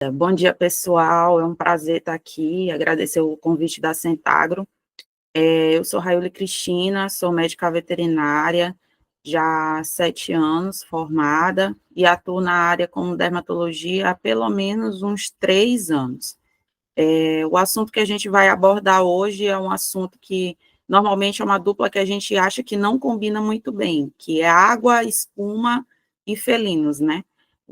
Bom dia, pessoal. É um prazer estar aqui. Agradecer o convite da Centagro. Eu sou Raiole Cristina, sou médica veterinária, já há 7 anos formada, e atuo na área como dermatologia há pelo menos uns 3 anos. O assunto que a gente vai abordar hoje é um assunto que normalmente é uma dupla que a gente acha que não combina muito bem, que é água, espuma e felinos, né?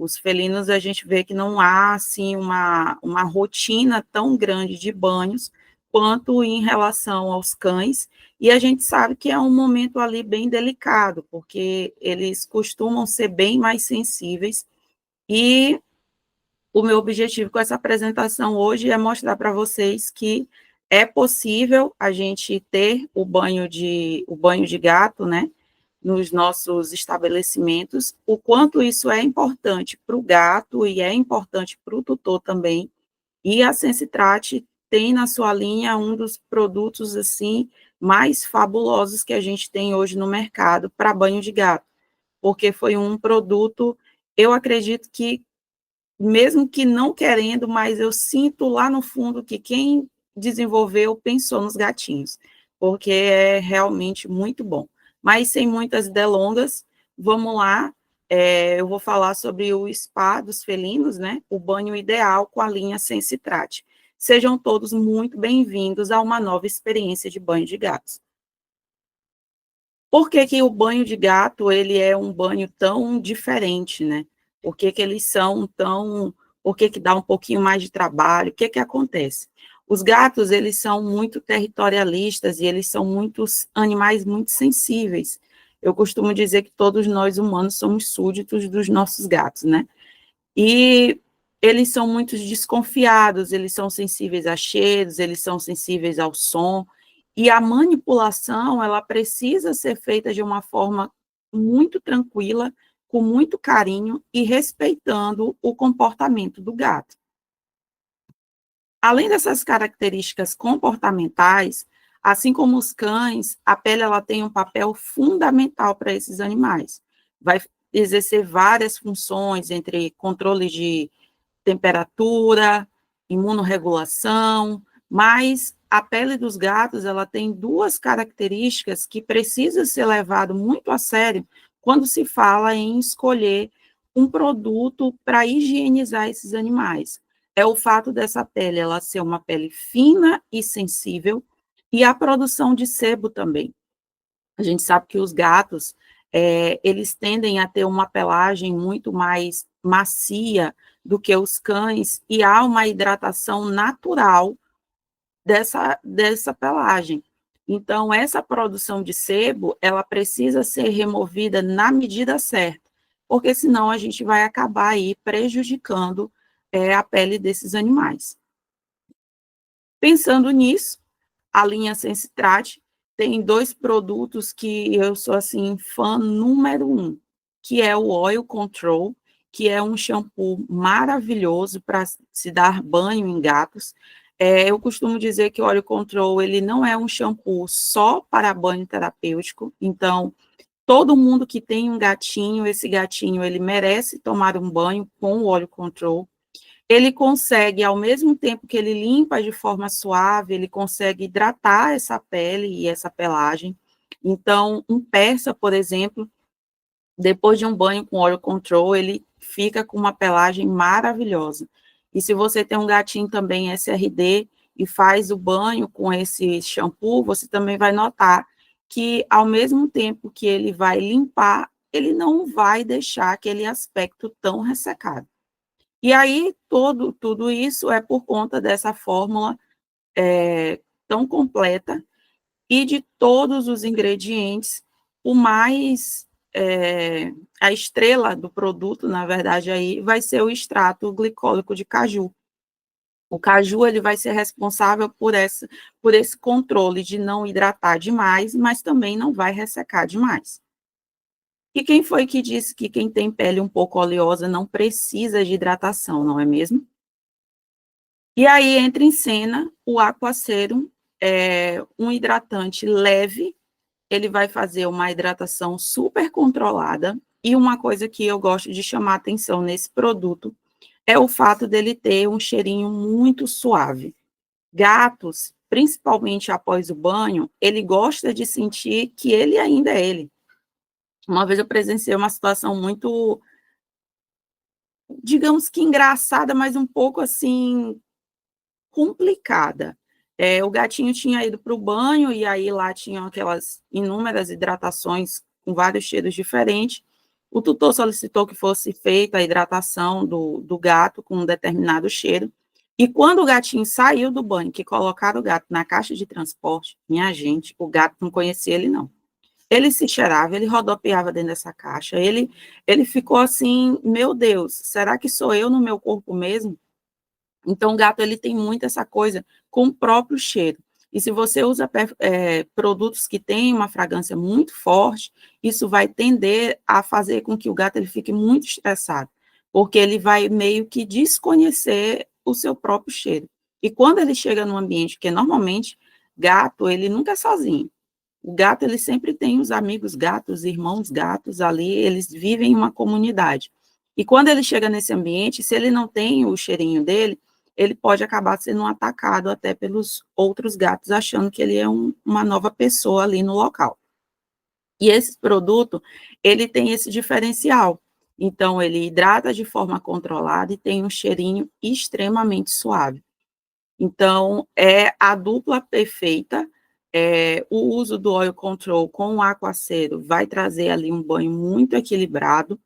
Os felinos a gente vê que não há assim uma rotina tão grande de banhos quanto em relação aos cães, e a gente sabe que é um momento ali bem delicado, porque eles costumam ser bem mais sensíveis, e o meu objetivo com essa apresentação hoje é mostrar para vocês que é possível a gente ter o banho de gato, né, nos nossos estabelecimentos, o quanto isso é importante para o gato e é importante para o tutor também. E a Sensitrate tem na sua linha um dos produtos assim mais fabulosos que a gente tem hoje no mercado para banho de gato, porque foi um produto, eu acredito que mesmo que não querendo, mas eu sinto lá no fundo que quem desenvolveu pensou nos gatinhos, porque é realmente muito bom. Mas sem muitas delongas, vamos lá, eu vou falar sobre o spa dos felinos, né? O banho ideal com a linha Sensitrate. Sejam todos muito bem-vindos a uma nova experiência de banho de gatos. Por que que o banho de gato, ele é um banho tão diferente, né? Por que que eles são tão... Por que que dá um pouquinho mais de trabalho? O que que acontece? Os gatos, eles são muito territorialistas e eles são muitos animais muito sensíveis. Eu costumo dizer que todos nós humanos somos súditos dos nossos gatos, né? E eles são muito desconfiados, eles são sensíveis a cheiros, eles são sensíveis ao som, e a manipulação, ela precisa ser feita de uma forma muito tranquila, com muito carinho e respeitando o comportamento do gato. Além dessas características comportamentais, assim como os cães, a pele ela tem um papel fundamental para esses animais. Vai exercer várias funções, entre controle de temperatura, imunorregulação, mas a pele dos gatos, ela tem duas características que precisa ser levado muito a sério quando se fala em escolher um produto para higienizar esses animais. É o fato dessa pele ela ser uma pele fina e sensível, e a produção de sebo também. A gente sabe que os gatos, eles tendem a ter uma pelagem muito mais macia do que os cães, e há uma hidratação natural dessa pelagem. Então, essa produção de sebo, ela precisa ser removida na medida certa, porque senão a gente vai acabar aí prejudicando a pele desses animais. Pensando nisso, a linha Sensitrate tem 2 produtos que eu sou, assim, fã número 1, que é o Oil Control, que é um shampoo maravilhoso para se dar banho em gatos. Eu costumo dizer que o Oil Control, ele não é um shampoo só para banho terapêutico, então, todo mundo que tem um gatinho, esse gatinho, ele merece tomar um banho com o Oil Control. Ele consegue, ao mesmo tempo que ele limpa de forma suave, ele consegue hidratar essa pele e essa pelagem. Então, um persa, por exemplo, depois de um banho com Oil Control, ele fica com uma pelagem maravilhosa. E se você tem um gatinho também SRD e faz o banho com esse shampoo, você também vai notar que, ao mesmo tempo que ele vai limpar, ele não vai deixar aquele aspecto tão ressecado. E aí, tudo isso é por conta dessa fórmula tão completa e de todos os ingredientes, o mais, a estrela do produto, na verdade, aí, vai ser o extrato glicólico de caju. O caju, ele vai ser responsável por esse controle de não hidratar demais, mas também não vai ressecar demais. E quem foi que disse que quem tem pele um pouco oleosa não precisa de hidratação, não é mesmo? E aí entra em cena o Aquacerum, um hidratante leve, ele vai fazer uma hidratação super controlada, e uma coisa que eu gosto de chamar atenção nesse produto, é o fato dele ter um cheirinho muito suave. Gatos, principalmente após o banho, ele gosta de sentir que ele ainda é ele. Uma vez eu presenciei uma situação muito, digamos que engraçada, mas um pouco assim complicada. O gatinho tinha ido para o banho e aí lá tinham aquelas inúmeras hidratações com vários cheiros diferentes. O tutor solicitou que fosse feita a hidratação do gato com um determinado cheiro. E quando o gatinho saiu do banho, que colocaram o gato na caixa de transporte, minha gente, o gato não conhecia ele, não. Ele se cheirava, ele rodopiava dentro dessa caixa, ele ficou assim, meu Deus, será que sou eu no meu corpo mesmo? Então, o gato ele tem muito essa coisa com o próprio cheiro. E se você usa produtos que têm uma fragrância muito forte, isso vai tender a fazer com que o gato ele fique muito estressado, porque ele vai meio que desconhecer o seu próprio cheiro. E quando ele chega num ambiente, porque normalmente gato ele nunca é sozinho. O gato ele sempre tem os amigos gatos, irmãos gatos ali, eles vivem em uma comunidade. E quando ele chega nesse ambiente, se ele não tem o cheirinho dele, ele pode acabar sendo atacado até pelos outros gatos, achando que ele é uma nova pessoa ali no local. E esse produto, ele tem esse diferencial. Então, ele hidrata de forma controlada e tem um cheirinho extremamente suave. Então, é a dupla perfeita. O uso do Oil Control com o aguaceiro vai trazer ali um banho muito equilibrado,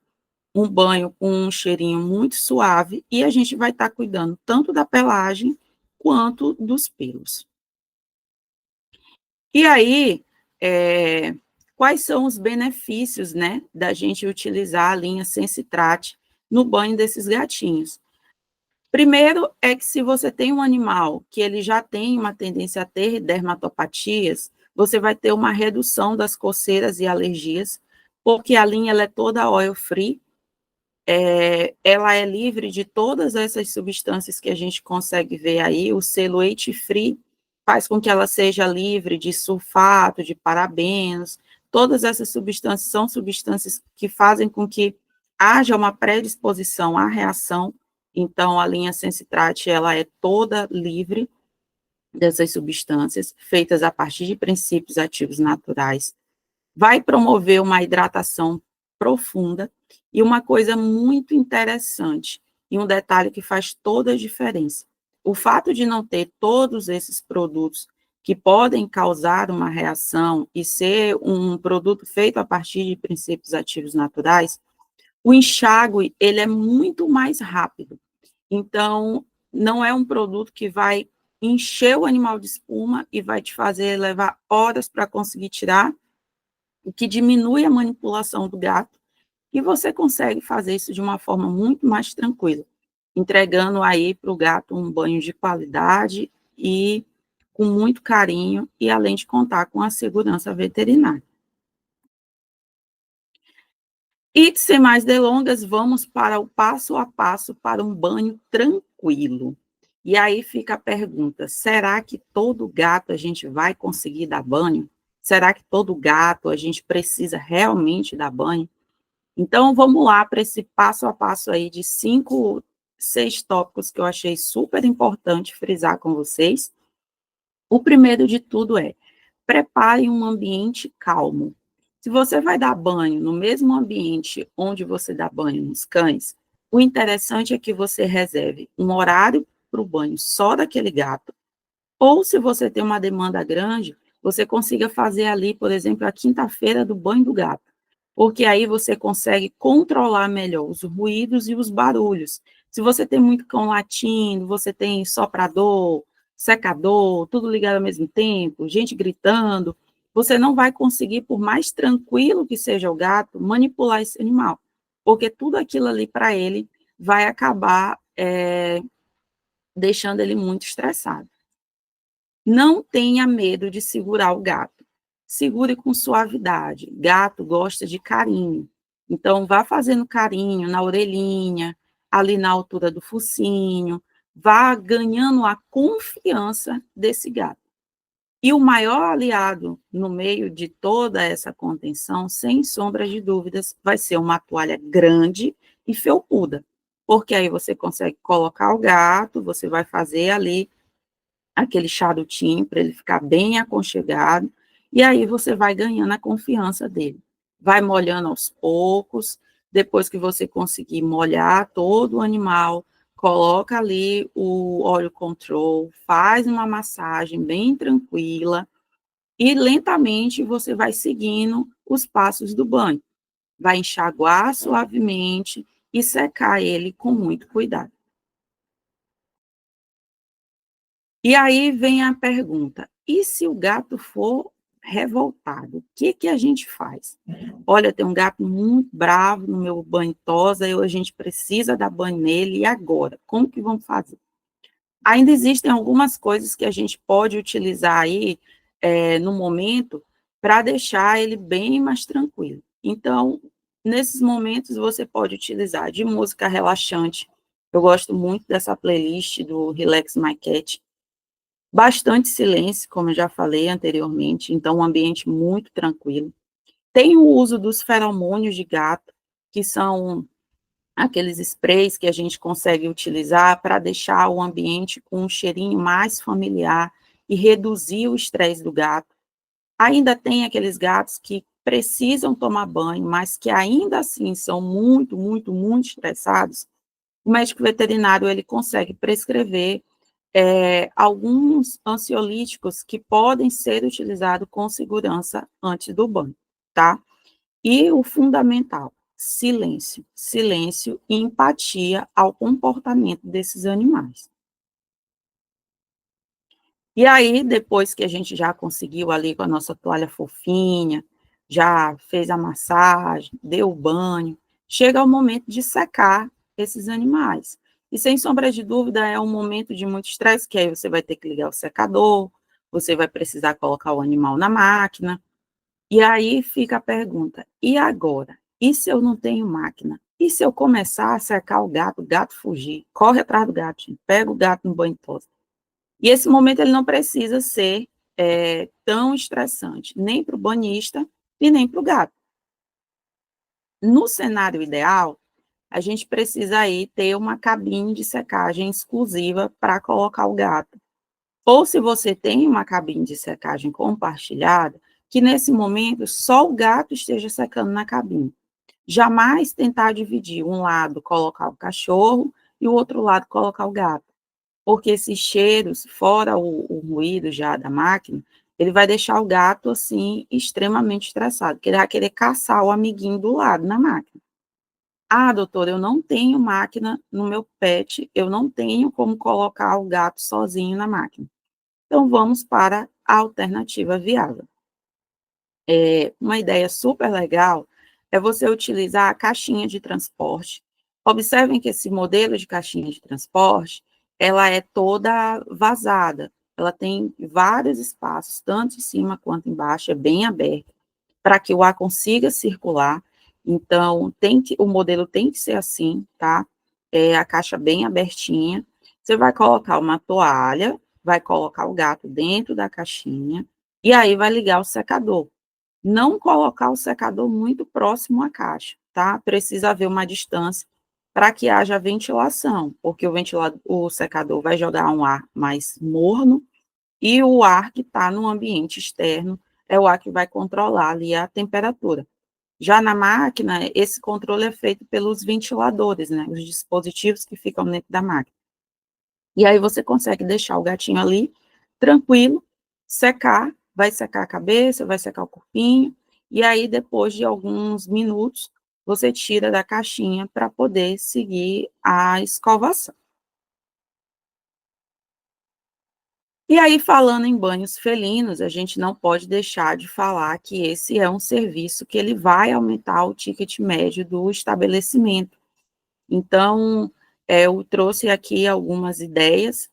um banho com um cheirinho muito suave, e a gente vai estar cuidando tanto da pelagem quanto dos pelos. E aí, quais são os benefícios, né, da gente utilizar a linha Sensitrate no banho desses gatinhos? Primeiro é que se você tem um animal que ele já tem uma tendência a ter dermatopatias, você vai ter uma redução das coceiras e alergias, porque a linha ela é toda oil free, ela é livre de todas essas substâncias que a gente consegue ver aí, o selo Free faz com que ela seja livre de sulfato, de parabenos, todas essas substâncias são substâncias que fazem com que haja uma predisposição à reação, então a linha Sensitrate, ela é toda livre dessas substâncias, feitas a partir de princípios ativos naturais, vai promover uma hidratação profunda. E uma coisa muito interessante, e um detalhe que faz toda a diferença: o fato de não ter todos esses produtos que podem causar uma reação e ser um produto feito a partir de princípios ativos naturais, o enxágue ele é muito mais rápido. Então, não é um produto que vai encher o animal de espuma e vai te fazer levar horas para conseguir tirar, o que diminui a manipulação do gato, e você consegue fazer isso de uma forma muito mais tranquila, entregando aí para o gato um banho de qualidade e com muito carinho, e além de contar com a segurança veterinária. E sem mais delongas, vamos para o passo a passo para um banho tranquilo. E aí fica a pergunta: será que todo gato a gente vai conseguir dar banho? Será que todo gato a gente precisa realmente dar banho? Então, vamos lá para esse passo a passo aí de 5, 6 tópicos que eu achei super importante frisar com vocês. O primeiro de tudo é: prepare um ambiente calmo. Se você vai dar banho no mesmo ambiente onde você dá banho nos cães, o interessante é que você reserve um horário para o banho só daquele gato, ou se você tem uma demanda grande, você consiga fazer ali, por exemplo, a quinta-feira do banho do gato, porque aí você consegue controlar melhor os ruídos e os barulhos. Se você tem muito cão latindo, você tem soprador, secador, tudo ligado ao mesmo tempo, gente gritando, você não vai conseguir, por mais tranquilo que seja o gato, manipular esse animal, porque tudo aquilo ali para ele vai acabar deixando ele muito estressado. Não tenha medo de segurar o gato. Segure com suavidade. Gato gosta de carinho. Então, vá fazendo carinho na orelhinha, ali na altura do focinho. Vá ganhando a confiança desse gato. E o maior aliado no meio de toda essa contenção, sem sombra de dúvidas, vai ser uma toalha grande e felpuda. porque aí você consegue colocar o gato, você vai fazer ali aquele charutinho para ele ficar bem aconchegado, e aí você vai ganhando a confiança dele. Vai molhando aos poucos, depois que você conseguir molhar todo o animal, coloca ali o óleo control, faz uma massagem bem tranquila e lentamente você vai seguindo os passos do banho. Vai enxaguar suavemente e secar ele com muito cuidado. E aí vem a pergunta: e se o gato for revoltado, o que que a gente faz? Olha, tem um gato muito bravo no meu banho tosa, a gente precisa dar banho nele e agora, como que vamos fazer? Ainda existem algumas coisas que a gente pode utilizar aí, no momento, para deixar ele bem mais tranquilo. Então, nesses momentos você pode utilizar de música relaxante, eu gosto muito dessa playlist do Relax My Cat, bastante silêncio, como eu já falei anteriormente, então um ambiente muito tranquilo. Tem o uso dos feromônios de gato, que são aqueles sprays que a gente consegue utilizar para deixar o ambiente com um cheirinho mais familiar e reduzir o estresse do gato. Ainda tem aqueles gatos que precisam tomar banho, mas que ainda assim são muito, muito, muito estressados. O médico veterinário ele consegue prescrever alguns ansiolíticos que podem ser utilizados com segurança antes do banho, tá? E o fundamental, silêncio, silêncio e empatia ao comportamento desses animais. E aí, depois que a gente já conseguiu ali com a nossa toalha fofinha, já fez a massagem, deu o banho, chega o momento de secar esses animais. E sem sombra de dúvida, é um momento de muito estresse, que aí você vai ter que ligar o secador, você vai precisar colocar o animal na máquina. E aí fica a pergunta: e agora? E se eu não tenho máquina? E se eu começar a cercar o gato fugir? Corre atrás do gato, gente, pega o gato no banho tosa. E esse momento ele não precisa ser tão estressante, nem para o banhista e nem para o gato. No cenário ideal, a gente precisa aí ter uma cabine de secagem exclusiva para colocar o gato. Ou se você tem uma cabine de secagem compartilhada, que nesse momento só o gato esteja secando na cabine. Jamais tentar dividir, um lado colocar o cachorro e o outro lado colocar o gato, porque esses cheiros, fora o ruído já da máquina, ele vai deixar o gato, assim, extremamente estressado, porque ele vai querer caçar o amiguinho do lado na máquina. "Ah, doutora, eu não tenho máquina no meu pet, eu não tenho como colocar o gato sozinho na máquina". Então vamos para a alternativa viável. Uma ideia super legal é você utilizar a caixinha de transporte. Observem que esse modelo de caixinha de transporte, ela é toda vazada, ela tem vários espaços, tanto em cima quanto embaixo, é bem aberta, para que o ar consiga circular. Então, o modelo tem que ser assim, tá? A caixa bem abertinha. Você vai colocar uma toalha, vai colocar o gato dentro da caixinha, e aí vai ligar o secador. Não colocar o secador muito próximo à caixa, tá? Precisa haver uma distância para que haja ventilação, porque o secador vai jogar um ar mais morno e o ar que está no ambiente externo é o ar que vai controlar ali a temperatura. Já na máquina, esse controle é feito pelos ventiladores, né? Os dispositivos que ficam dentro da máquina. E aí você consegue deixar o gatinho ali, tranquilo, secar, vai secar a cabeça, vai secar o corpinho, e aí depois de alguns minutos, você tira da caixinha para poder seguir a escovação. E aí, falando em banhos felinos, a gente não pode deixar de falar que esse é um serviço que ele vai aumentar o ticket médio do estabelecimento. Então, eu trouxe aqui algumas ideias,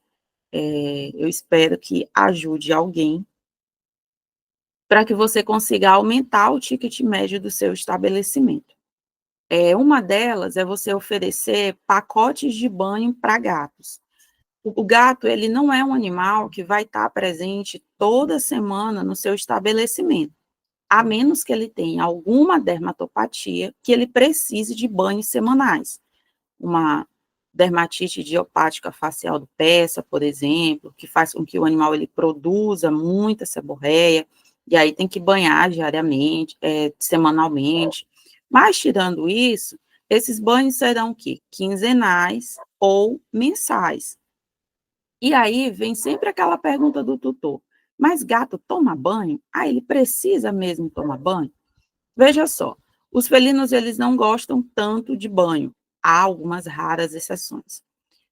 eu espero que ajude alguém, para que você consiga aumentar o ticket médio do seu estabelecimento. Uma delas é você oferecer pacotes de banho para gatos. O gato, ele não é um animal que vai estar presente toda semana no seu estabelecimento, a menos que ele tenha alguma dermatopatia que ele precise de banhos semanais. Uma dermatite idiopática facial do peça, por exemplo, que faz com que o animal ele produza muita seborreia, e aí tem que banhar diariamente, semanalmente. Mas tirando isso, esses banhos serão o quê? Quinzenais ou mensais. E aí vem sempre aquela pergunta do tutor: mas gato toma banho? Ah, ele precisa mesmo tomar banho? Veja só, os felinos eles não gostam tanto de banho, há algumas raras exceções.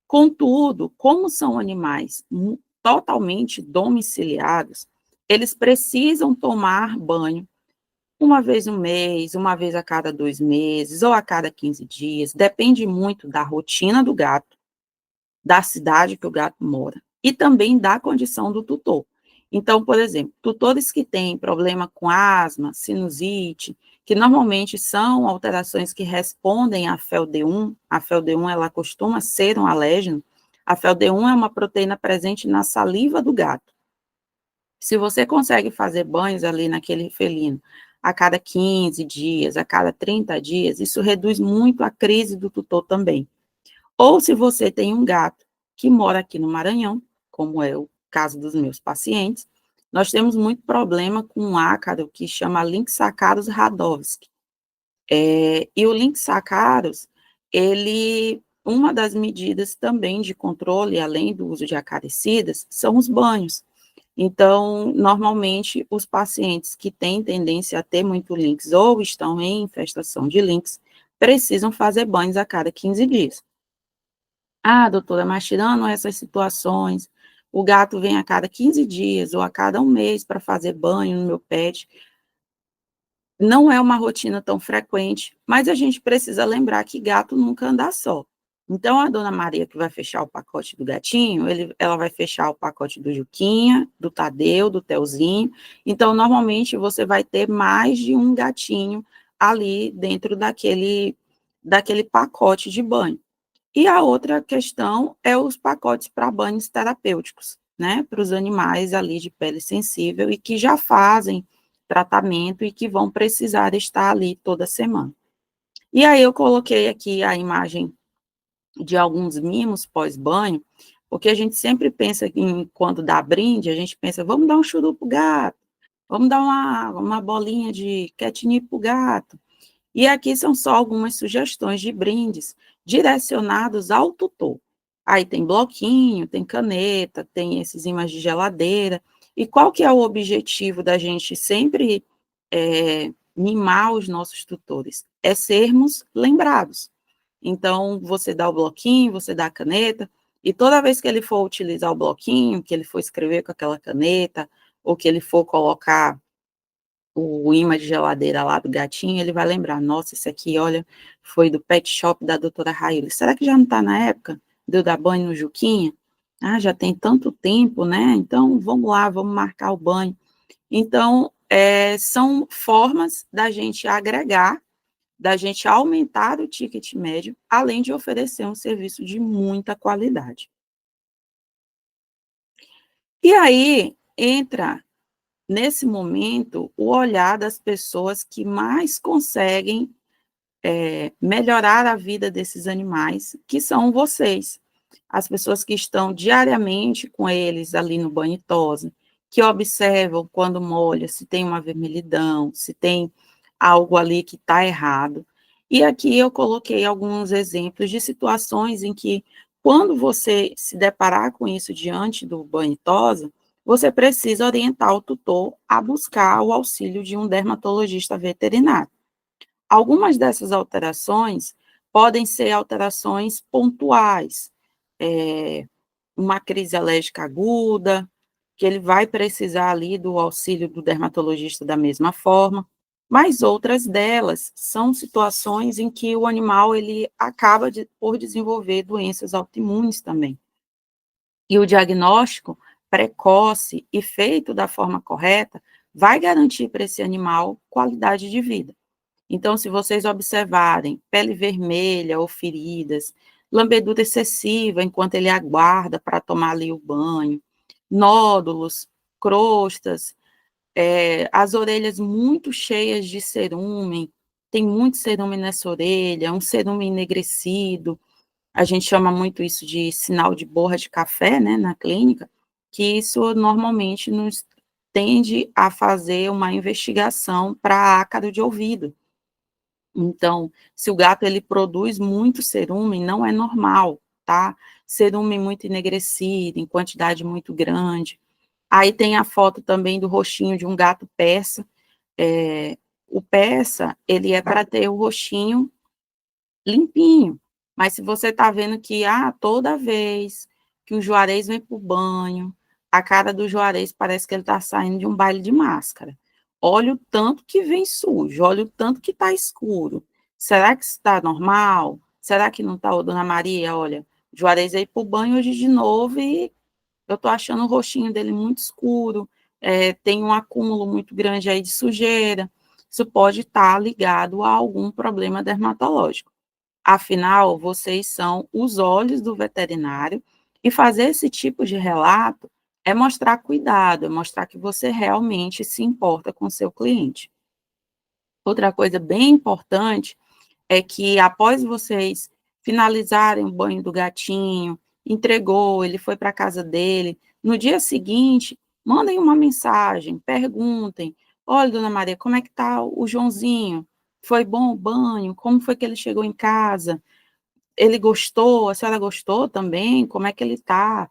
Contudo, como são animais totalmente domiciliados, eles precisam tomar banho uma vez no mês, uma vez a cada 2 meses ou a cada 15 dias, depende muito da rotina do gato, da cidade que o gato mora e também da condição do tutor. Então, por exemplo, tutores que têm problema com asma, sinusite, que normalmente são alterações que respondem à FeLD1, a FeLD1 ela costuma ser um alérgeno, a FeLD1 é uma proteína presente na saliva do gato. Se você consegue fazer banhos ali naquele felino a cada 15 dias, a cada 30 dias, isso reduz muito a crise do tutor também. Ou se você tem um gato que mora aqui no Maranhão, como é o caso dos meus pacientes, nós temos muito problema com um ácaro que chama Lynx radovski. E o Lynx, uma das medidas também de controle, além do uso de acaricidas, são os banhos. Então, normalmente, os pacientes que têm tendência a ter muito Lynx ou estão em infestação de Lynx, precisam fazer banhos a cada 15 dias. Ah, doutora, mas tirando essas situações, o gato vem a cada 15 dias ou a cada 1 mês para fazer banho no meu pet. Não é uma rotina tão frequente, mas a gente precisa lembrar que gato nunca anda só. Então, a dona Maria que vai fechar o pacote do gatinho, ela vai fechar o pacote do Juquinha, do Tadeu, do Telzinho. Então, normalmente, você vai ter mais de um gatinho ali dentro daquele pacote de banho. E a outra questão é os pacotes para banhos terapêuticos, né, para os animais ali de pele sensível e que já fazem tratamento e que vão precisar estar ali toda semana. E aí eu coloquei aqui a imagem de alguns mimos pós-banho, porque a gente sempre pensa em quando dá brinde, a gente pensa, vamos dar um churu pro gato, vamos dar uma bolinha de catnip pro gato. E aqui são só algumas sugestões de brindes direcionados ao tutor. Aí tem bloquinho, tem caneta, tem esses imãs de geladeira. E qual que é o objetivo da gente sempre mimar os nossos tutores? É sermos lembrados. Então, você dá o bloquinho, você dá a caneta, e toda vez que ele for utilizar o bloquinho, que ele for escrever com aquela caneta, ou que ele for colocar o imã de geladeira lá do gatinho, ele vai lembrar, nossa, esse aqui, olha, foi do pet shop da doutora Raíla. Será que já não está na época de eu dar banho no Juquinha? Ah, já tem tanto tempo, né? Então, vamos lá, vamos marcar o banho. Então, são formas da gente agregar, da gente aumentar o ticket médio, além de oferecer um serviço de muita qualidade. E aí, entra nesse momento, o olhar das pessoas que mais conseguem melhorar a vida desses animais, que são vocês. As pessoas que estão diariamente com eles ali no banho e tosa, que observam quando molha, se tem uma vermelhidão, se tem algo ali que está errado. E aqui eu coloquei alguns exemplos de situações em que, quando você se deparar com isso diante do banho e tosa, você precisa orientar o tutor a buscar o auxílio de um dermatologista veterinário. Algumas dessas alterações podem ser alterações pontuais, uma crise alérgica aguda, que ele vai precisar ali do auxílio do dermatologista da mesma forma, mas outras delas são situações em que o animal ele acaba por desenvolver doenças autoimunes também. E o diagnóstico precoce e feito da forma correta vai garantir para esse animal qualidade de vida. Então, se vocês observarem pele vermelha ou feridas, lambedura excessiva enquanto ele aguarda para tomar ali o banho, nódulos, crostas, as orelhas muito cheias de cerúmen, tem muito cerúmen nessa orelha, um cerúmen enegrecido, a gente chama muito isso de sinal de borra de café, né, na clínica, que isso normalmente nos tende a fazer uma investigação para ácaro de ouvido. Então, se o gato ele produz muito cerume, não é normal, tá? Cerume muito enegrecido, em quantidade muito grande. Aí tem a foto também do rostinho de um gato persa. O persa, ele é para ter o rostinho limpinho, mas se você está vendo que, toda vez que o Juarez vem para o banho, a cara do Juarez parece que ele está saindo de um baile de máscara. Olha o tanto que vem sujo, olha o tanto que está escuro. Será que está normal? Será que não está, dona Maria? Olha, o Juarez veio para o banho hoje de novo e eu estou achando o rostinho dele muito escuro, tem um acúmulo muito grande aí de sujeira. Isso pode estar ligado a algum problema dermatológico. Afinal, vocês são os olhos do veterinário, e fazer esse tipo de relato é mostrar cuidado, é mostrar que você realmente se importa com o seu cliente. Outra coisa bem importante é que após vocês finalizarem o banho do gatinho, entregou, ele foi para a casa dele, no dia seguinte, mandem uma mensagem, perguntem: olha, dona Maria, como é que está o Joãozinho? Foi bom o banho? Como foi que ele chegou em casa? Ele gostou? A senhora gostou também? Como é que ele está?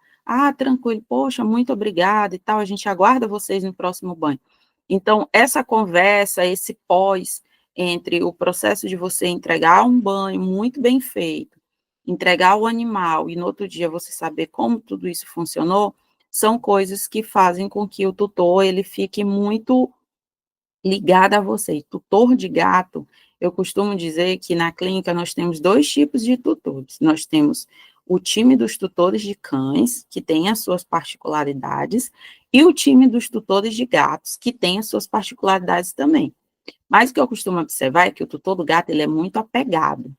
Tranquilo, poxa, muito obrigada e tal, a gente aguarda vocês no próximo banho. Então, essa conversa, esse pós, entre o processo de você entregar um banho muito bem feito, entregar o animal e no outro dia você saber como tudo isso funcionou, são coisas que fazem com que o tutor ele fique muito ligada a você. Tutor de gato, eu costumo dizer que na clínica nós temos 2 tipos de tutores. Nós temos o time dos tutores de cães, que tem as suas particularidades, e o time dos tutores de gatos, que tem as suas particularidades também. Mas o que eu costumo observar é que o tutor do gato ele é muito apegado.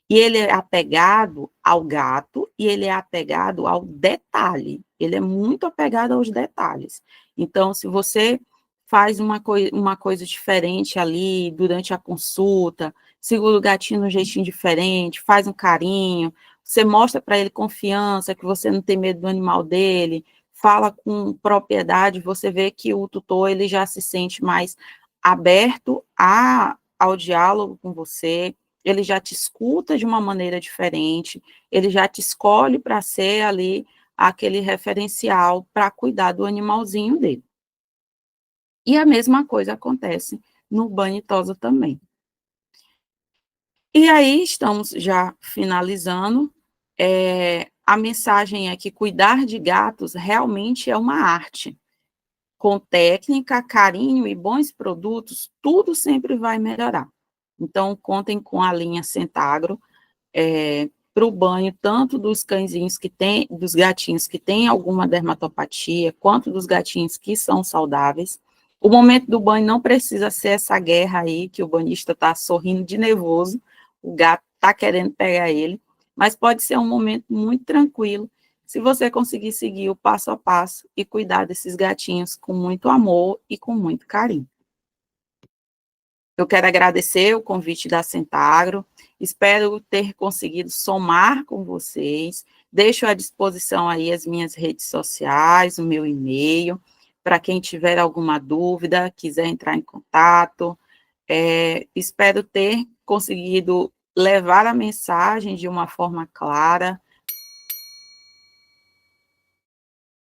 E ele é apegado ao gato e ele é apegado ao detalhe. Ele é muito apegado aos detalhes. Então, se você faz uma coisa diferente ali durante a consulta, segura o gatinho de um jeitinho diferente, faz um carinho, você mostra para ele confiança, que você não tem medo do animal dele, fala com propriedade, você vê que o tutor ele já se sente mais aberto ao diálogo com você, ele já te escuta de uma maneira diferente, ele já te escolhe para ser ali aquele referencial para cuidar do animalzinho dele. E a mesma coisa acontece no banho e tosa também. E aí estamos já finalizando, a mensagem é que cuidar de gatos realmente é uma arte. Com técnica, carinho e bons produtos, tudo sempre vai melhorar. Então contem com a linha Centagro, para o banho, tanto dos cãezinhos que têm, dos gatinhos que têm alguma dermatopatia, quanto dos gatinhos que são saudáveis. O momento do banho não precisa ser essa guerra aí, que o banhista está sorrindo de nervoso, o gato está querendo pegar ele, mas pode ser um momento muito tranquilo, se você conseguir seguir o passo a passo e cuidar desses gatinhos com muito amor e com muito carinho. Eu quero agradecer o convite da Centagro, espero ter conseguido somar com vocês, deixo à disposição aí as minhas redes sociais, o meu e-mail, para quem tiver alguma dúvida, quiser entrar em contato, espero ter conseguido levar a mensagem de uma forma clara,